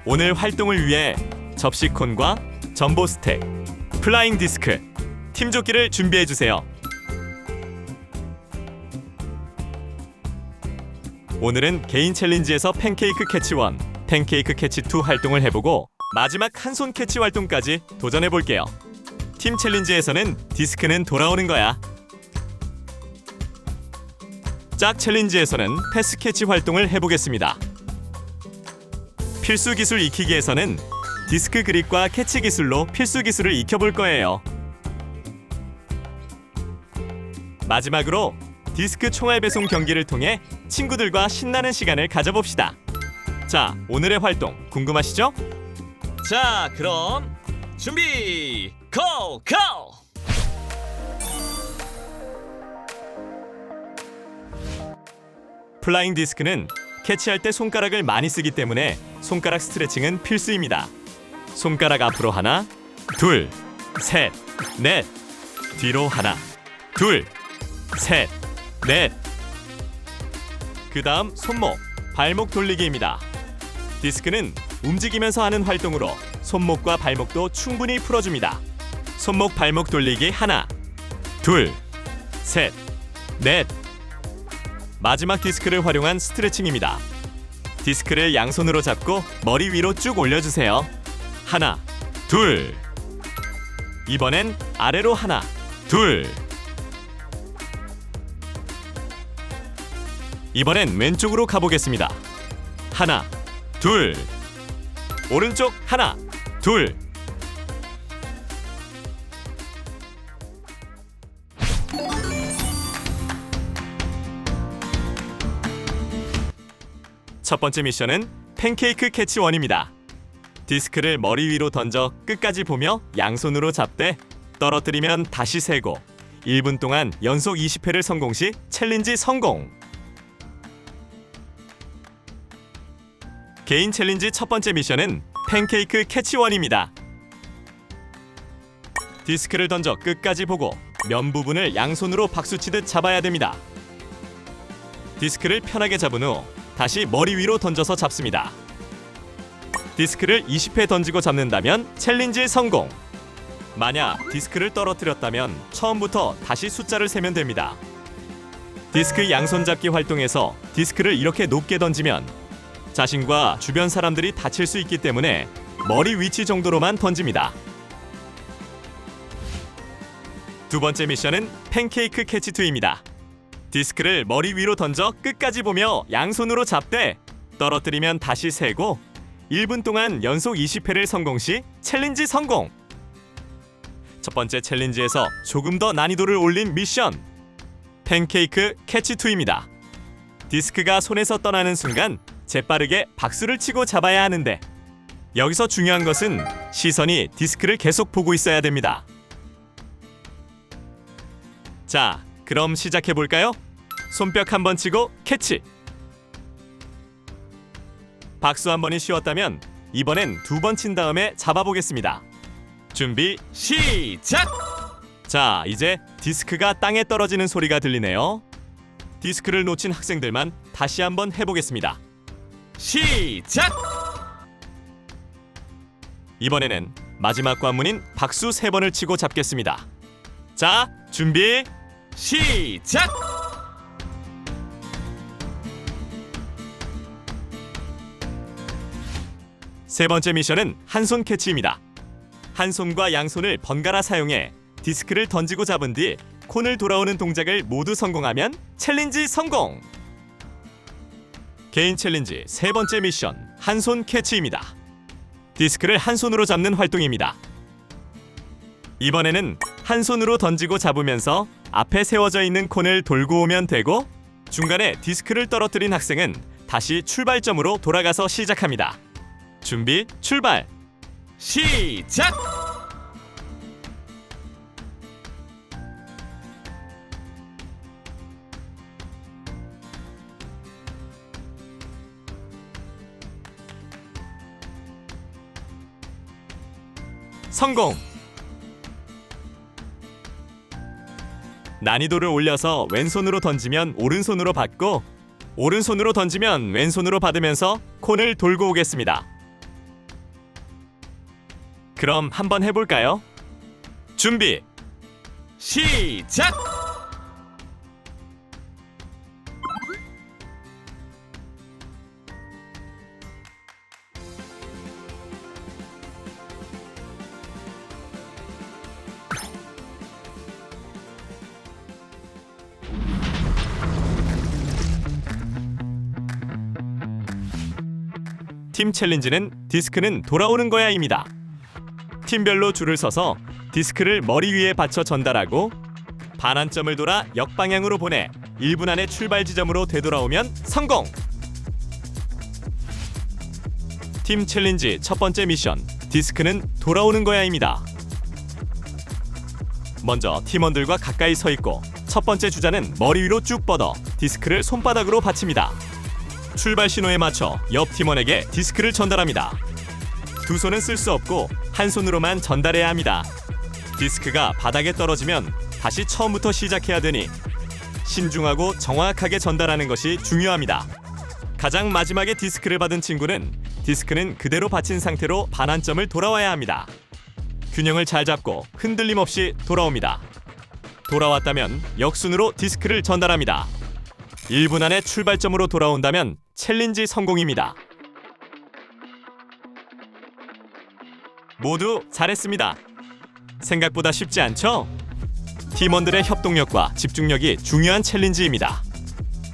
오늘 활동을 위해 접시콘과 전보 스택, 플라잉 디스크, 팀조끼를 준비해주세요. 오늘은 개인 챌린지에서 팬케이크 캐치 1, 팬케이크 캐치 2 활동을 해보고 마지막 한 손 캐치 활동까지 도전해볼게요. 팀 챌린지에서는 디스크는 돌아오는 거야. 짝 챌린지에서는 패스 캐치 활동을 해보겠습니다. 필수 기술 익히기에서는 디스크 그립과 캐치 기술로 필수 기술을 익혀볼 거예요. 마지막으로 디스크 총알 배송 경기를 통해 친구들과 신나는 시간을 가져봅시다. 자, 오늘의 활동 궁금하시죠? 자, 그럼 준비! 고! 고! 플라잉 디스크는 캐치할 때 손가락을 많이 쓰기 때문에 손가락 스트레칭은 필수입니다. 손가락 앞으로 하나, 둘, 셋, 넷. 뒤로 하나, 둘, 셋, 넷. 그 다음 손목, 발목 돌리기입니다. 디스크는 움직이면서 하는 활동으로 손목과 발목도 충분히 풀어줍니다. 손목, 발목 돌리기 하나, 둘, 셋, 넷. 마지막 디스크를 활용한 스트레칭입니다. 디스크를 양손으로 잡고 머리 위로 쭉 올려주세요. 하나, 둘. 이번엔 아래로 하나, 둘. 이번엔 왼쪽으로 가보겠습니다. 하나, 둘. 오른쪽 하나, 둘. 첫 번째 미션은 팬케이크 캐치 1입니다. 디스크를 머리 위로 던져 끝까지 보며 양손으로 잡되 떨어뜨리면 다시 세고 1분 동안 연속 20회를 성공 시 챌린지 성공! 개인 챌린지 첫 번째 미션은 팬케이크 캐치 1입니다. 디스크를 던져 끝까지 보고 면 부분을 양손으로 박수치듯 잡아야 됩니다. 디스크를 편하게 잡은 후 다시 머리 위로 던져서 잡습니다. 디스크를 20회 던지고 잡는다면 챌린지 성공! 만약 디스크를 떨어뜨렸다면 처음부터 다시 숫자를 세면 됩니다. 디스크 양손 잡기 활동에서 디스크를 이렇게 높게 던지면 자신과 주변 사람들이 다칠 수 있기 때문에 머리 위치 정도로만 던집니다. 두 번째 미션은 팬케이크 캐치 2입니다. 디스크를 머리 위로 던져 끝까지 보며 양손으로 잡되 떨어뜨리면 다시 세고 1분 동안 연속 20회를 성공 시 챌린지 성공! 첫 번째 챌린지에서 조금 더 난이도를 올린 미션! 팬케이크 캐치 2입니다. 디스크가 손에서 떠나는 순간 재빠르게 박수를 치고 잡아야 하는데 여기서 중요한 것은 시선이 디스크를 계속 보고 있어야 됩니다. 자, 그럼 시작해볼까요? 손뼉 한 번 치고 캐치! 박수 한 번이 쉬었다면 이번엔 2번 친 다음에 잡아보겠습니다. 준비 시작! 자, 이제 디스크가 땅에 떨어지는 소리가 들리네요. 디스크를 놓친 학생들만 다시 한번 해보겠습니다. 시작! 이번에는 마지막 관문인 박수 3번을 치고 잡겠습니다. 자, 준비 시작! 세 번째 미션은 한 손 캐치입니다. 한 손과 양손을 번갈아 사용해 디스크를 던지고 잡은 뒤 콘을 돌아오는 동작을 모두 성공하면 챌린지 성공! 개인 챌린지 세 번째 미션 한 손 캐치입니다. 디스크를 한 손으로 잡는 활동입니다. 이번에는 한 손으로 던지고 잡으면서 앞에 세워져 있는 콘을 돌고 오면 되고 중간에 디스크를 떨어뜨린 학생은 다시 출발점으로 돌아가서 시작합니다. 준비 출발! 시작! 성공! 난이도를 올려서 왼손으로 던지면 오른손으로 받고 오른손으로 던지면 왼손으로 받으면서 콘을 돌고 오겠습니다. 그럼 한번 해볼까요? 준비! 시작! 팀 챌린지는 디스크는 돌아오는 거야입니다. 팀별로 줄을 서서 디스크를 머리 위에 받쳐 전달하고 반환점을 돌아 역방향으로 보내 1분 안에 출발 지점으로 되돌아오면 성공! 팀 챌린지 첫 번째 미션, 디스크는 돌아오는 거야입니다. 먼저 팀원들과 가까이 서 있고 첫 번째 주자는 머리 위로 쭉 뻗어 디스크를 손바닥으로 받칩니다. 출발 신호에 맞춰 옆 팀원에게 디스크를 전달합니다. 두 손은 쓸 수 없고 한 손으로만 전달해야 합니다. 디스크가 바닥에 떨어지면 다시 처음부터 시작해야 되니 신중하고 정확하게 전달하는 것이 중요합니다. 가장 마지막에 디스크를 받은 친구는 디스크는 그대로 받친 상태로 반환점을 돌아와야 합니다. 균형을 잘 잡고 흔들림 없이 돌아옵니다. 돌아왔다면 역순으로 디스크를 전달합니다. 1분 안에 출발점으로 돌아온다면 챌린지 성공입니다. 모두 잘했습니다. 생각보다 쉽지 않죠? 팀원들의 협동력과 집중력이 중요한 챌린지입니다.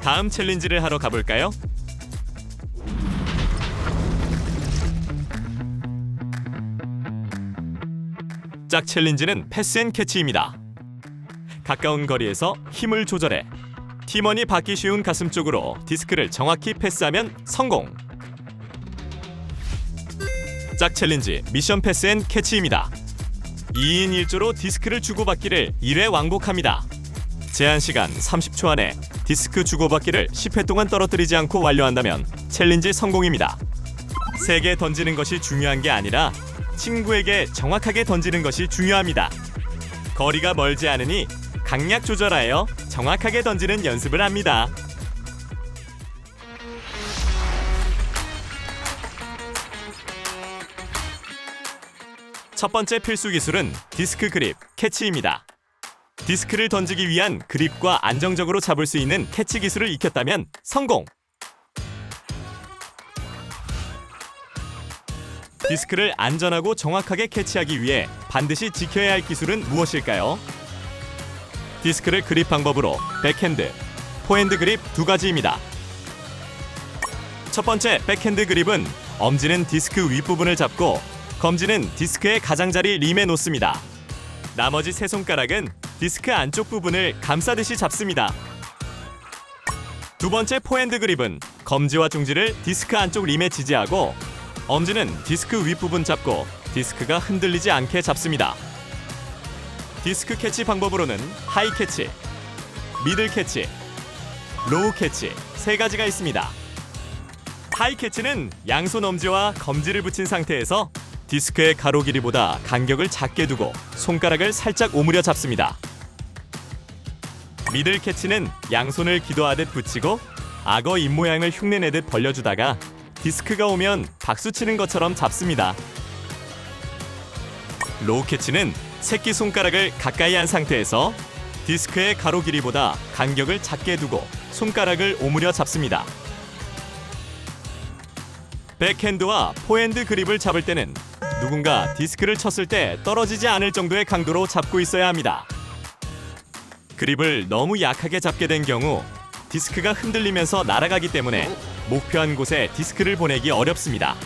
다음 챌린지를 하러 가볼까요? 짝 챌린지는 패스 앤 캐치입니다. 가까운 거리에서 힘을 조절해 팀원이 받기 쉬운 가슴 쪽으로 디스크를 정확히 패스하면 성공! 짝 챌린지 미션 패스 앤 캐치입니다. 2인 1조로 디스크를 주고받기를 1회 왕복합니다. 제한 시간 30초 안에 디스크 주고받기를 10회 동안 떨어뜨리지 않고 완료한다면 챌린지 성공입니다. 세게 던지는 것이 중요한 게 아니라 친구에게 정확하게 던지는 것이 중요합니다. 거리가 멀지 않으니 강약 조절하여 정확하게 던지는 연습을 합니다. 첫 번째 필수 기술은 디스크 그립, 캐치입니다. 디스크를 던지기 위한 그립과 안정적으로 잡을 수 있는 캐치 기술을 익혔다면 성공! 디스크를 안전하고 정확하게 캐치하기 위해 반드시 지켜야 할 기술은 무엇일까요? 디스크를 그립 방법으로 백핸드, 포핸드 그립 두 가지입니다. 첫 번째 백핸드 그립은 엄지는 디스크 윗부분을 잡고 검지는 디스크의 가장자리 림에 놓습니다. 나머지 세 손가락은 디스크 안쪽 부분을 감싸듯이 잡습니다. 두 번째 포핸드 그립은 검지와 중지를 디스크 안쪽 림에 지지하고 엄지는 디스크 윗부분 잡고 디스크가 흔들리지 않게 잡습니다. 디스크 캐치 방법으로는 하이 캐치, 미들 캐치, 로우 캐치 세 가지가 있습니다. 하이 캐치는 양손 엄지와 검지를 붙인 상태에서 디스크의 가로 길이보다 간격을 작게 두고 손가락을 살짝 오므려 잡습니다. 미들 캐치는 양손을 기도하듯 붙이고 악어 입 모양을 흉내내듯 벌려주다가 디스크가 오면 박수치는 것처럼 잡습니다. 로우 캐치는 새끼손가락을 가까이 한 상태에서 디스크의 가로 길이보다 간격을 작게 두고 손가락을 오므려 잡습니다. 백핸드와 포핸드 그립을 잡을 때는 누군가 디스크를 쳤을 때 떨어지지 않을 정도의 강도로 잡고 있어야 합니다. 그립을 너무 약하게 잡게 된 경우 디스크가 흔들리면서 날아가기 때문에 목표한 곳에 디스크를 보내기 어렵습니다.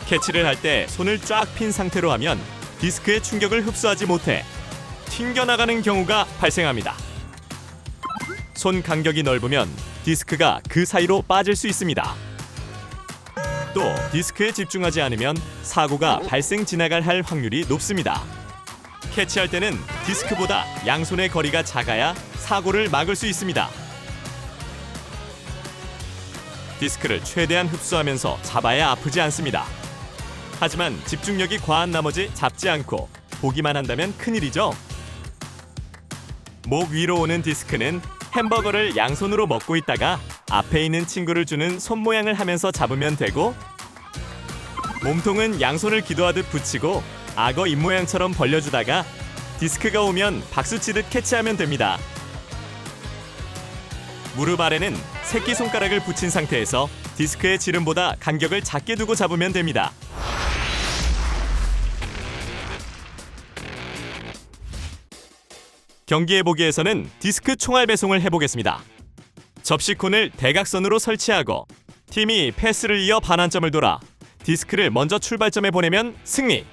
캐치를 할 때 손을 쫙 핀 상태로 하면 디스크의 충격을 흡수하지 못해 튕겨나가는 경우가 발생합니다. 손 간격이 넓으면 디스크가 그 사이로 빠질 수 있습니다. 또 디스크에 집중하지 않으면 사고가 발생 지나갈 할 확률이 높습니다. 캐치할 때는 디스크보다 양손의 거리가 작아야 사고를 막을 수 있습니다. 디스크를 최대한 흡수하면서 잡아야 아프지 않습니다. 하지만 집중력이 과한 나머지 잡지 않고 보기만 한다면 큰일이죠. 목 위로 오는 디스크는 햄버거를 양손으로 먹고 있다가 앞에 있는 친구를 주는 손 모양을 하면서 잡으면 되고, 몸통은 양손을 기도하듯 붙이고 악어 입모양처럼 벌려주다가 디스크가 오면 박수치듯 캐치하면 됩니다. 무릎 아래는 새끼손가락을 붙인 상태에서 디스크의 지름보다 간격을 작게 두고 잡으면 됩니다. 경기해보기에서는 디스크 총알 배송을 해보겠습니다. 접시콘을 대각선으로 설치하고 팀이 패스를 이어 반환점을 돌아 디스크를 먼저 출발점에 보내면 승리!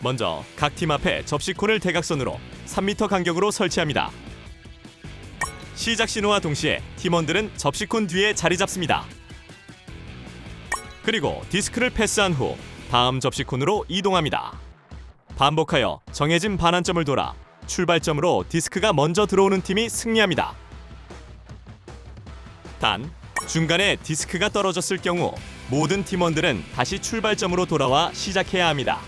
먼저 각 팀 앞에 접시콘을 대각선으로 3m 간격으로 설치합니다. 시작 신호와 동시에 팀원들은 접시콘 뒤에 자리 잡습니다. 그리고 디스크를 패스한 후 다음 접시콘으로 이동합니다. 반복하여 정해진 반환점을 돌아 출발점으로 디스크가 먼저 들어오는 팀이 승리합니다. 단, 중간에 디스크가 떨어졌을 경우 모든 팀원들은 다시 출발점으로 돌아와 시작해야 합니다.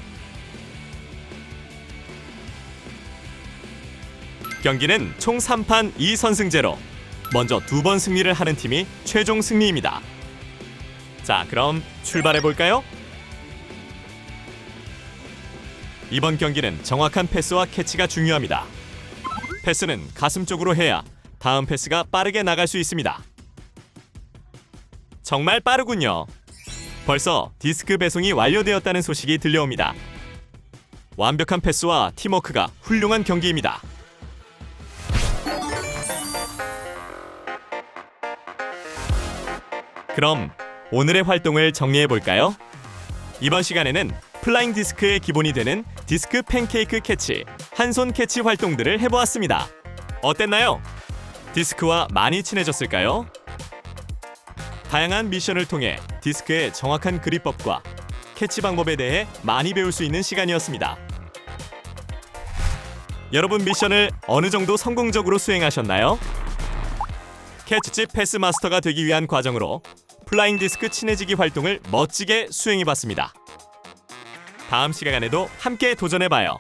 경기는 총 3판 2선승제로 먼저 2번 승리를 하는 팀이 최종 승리입니다. 자, 그럼 출발해볼까요? 이번 경기는 정확한 패스와 캐치가 중요합니다. 패스는 가슴 쪽으로 해야 다음 패스가 빠르게 나갈 수 있습니다. 정말 빠르군요. 벌써 디스크 배송이 완료되었다는 소식이 들려옵니다. 완벽한 패스와 팀워크가 훌륭한 경기입니다. 그럼 오늘의 활동을 정리해볼까요? 이번 시간에는 플라잉 디스크의 기본이 되는 디스크 팬케이크 캐치, 한손 캐치 활동들을 해보았습니다. 어땠나요? 디스크와 많이 친해졌을까요? 다양한 미션을 통해 디스크의 정확한 그립법과 캐치 방법에 대해 많이 배울 수 있는 시간이었습니다. 여러분 미션을 어느 정도 성공적으로 수행하셨나요? 캐치집 패스 마스터가 되기 위한 과정으로 플라잉 디스크 친해지기 활동을 멋지게 수행해봤습니다. 다음 시간에도 함께 도전해봐요.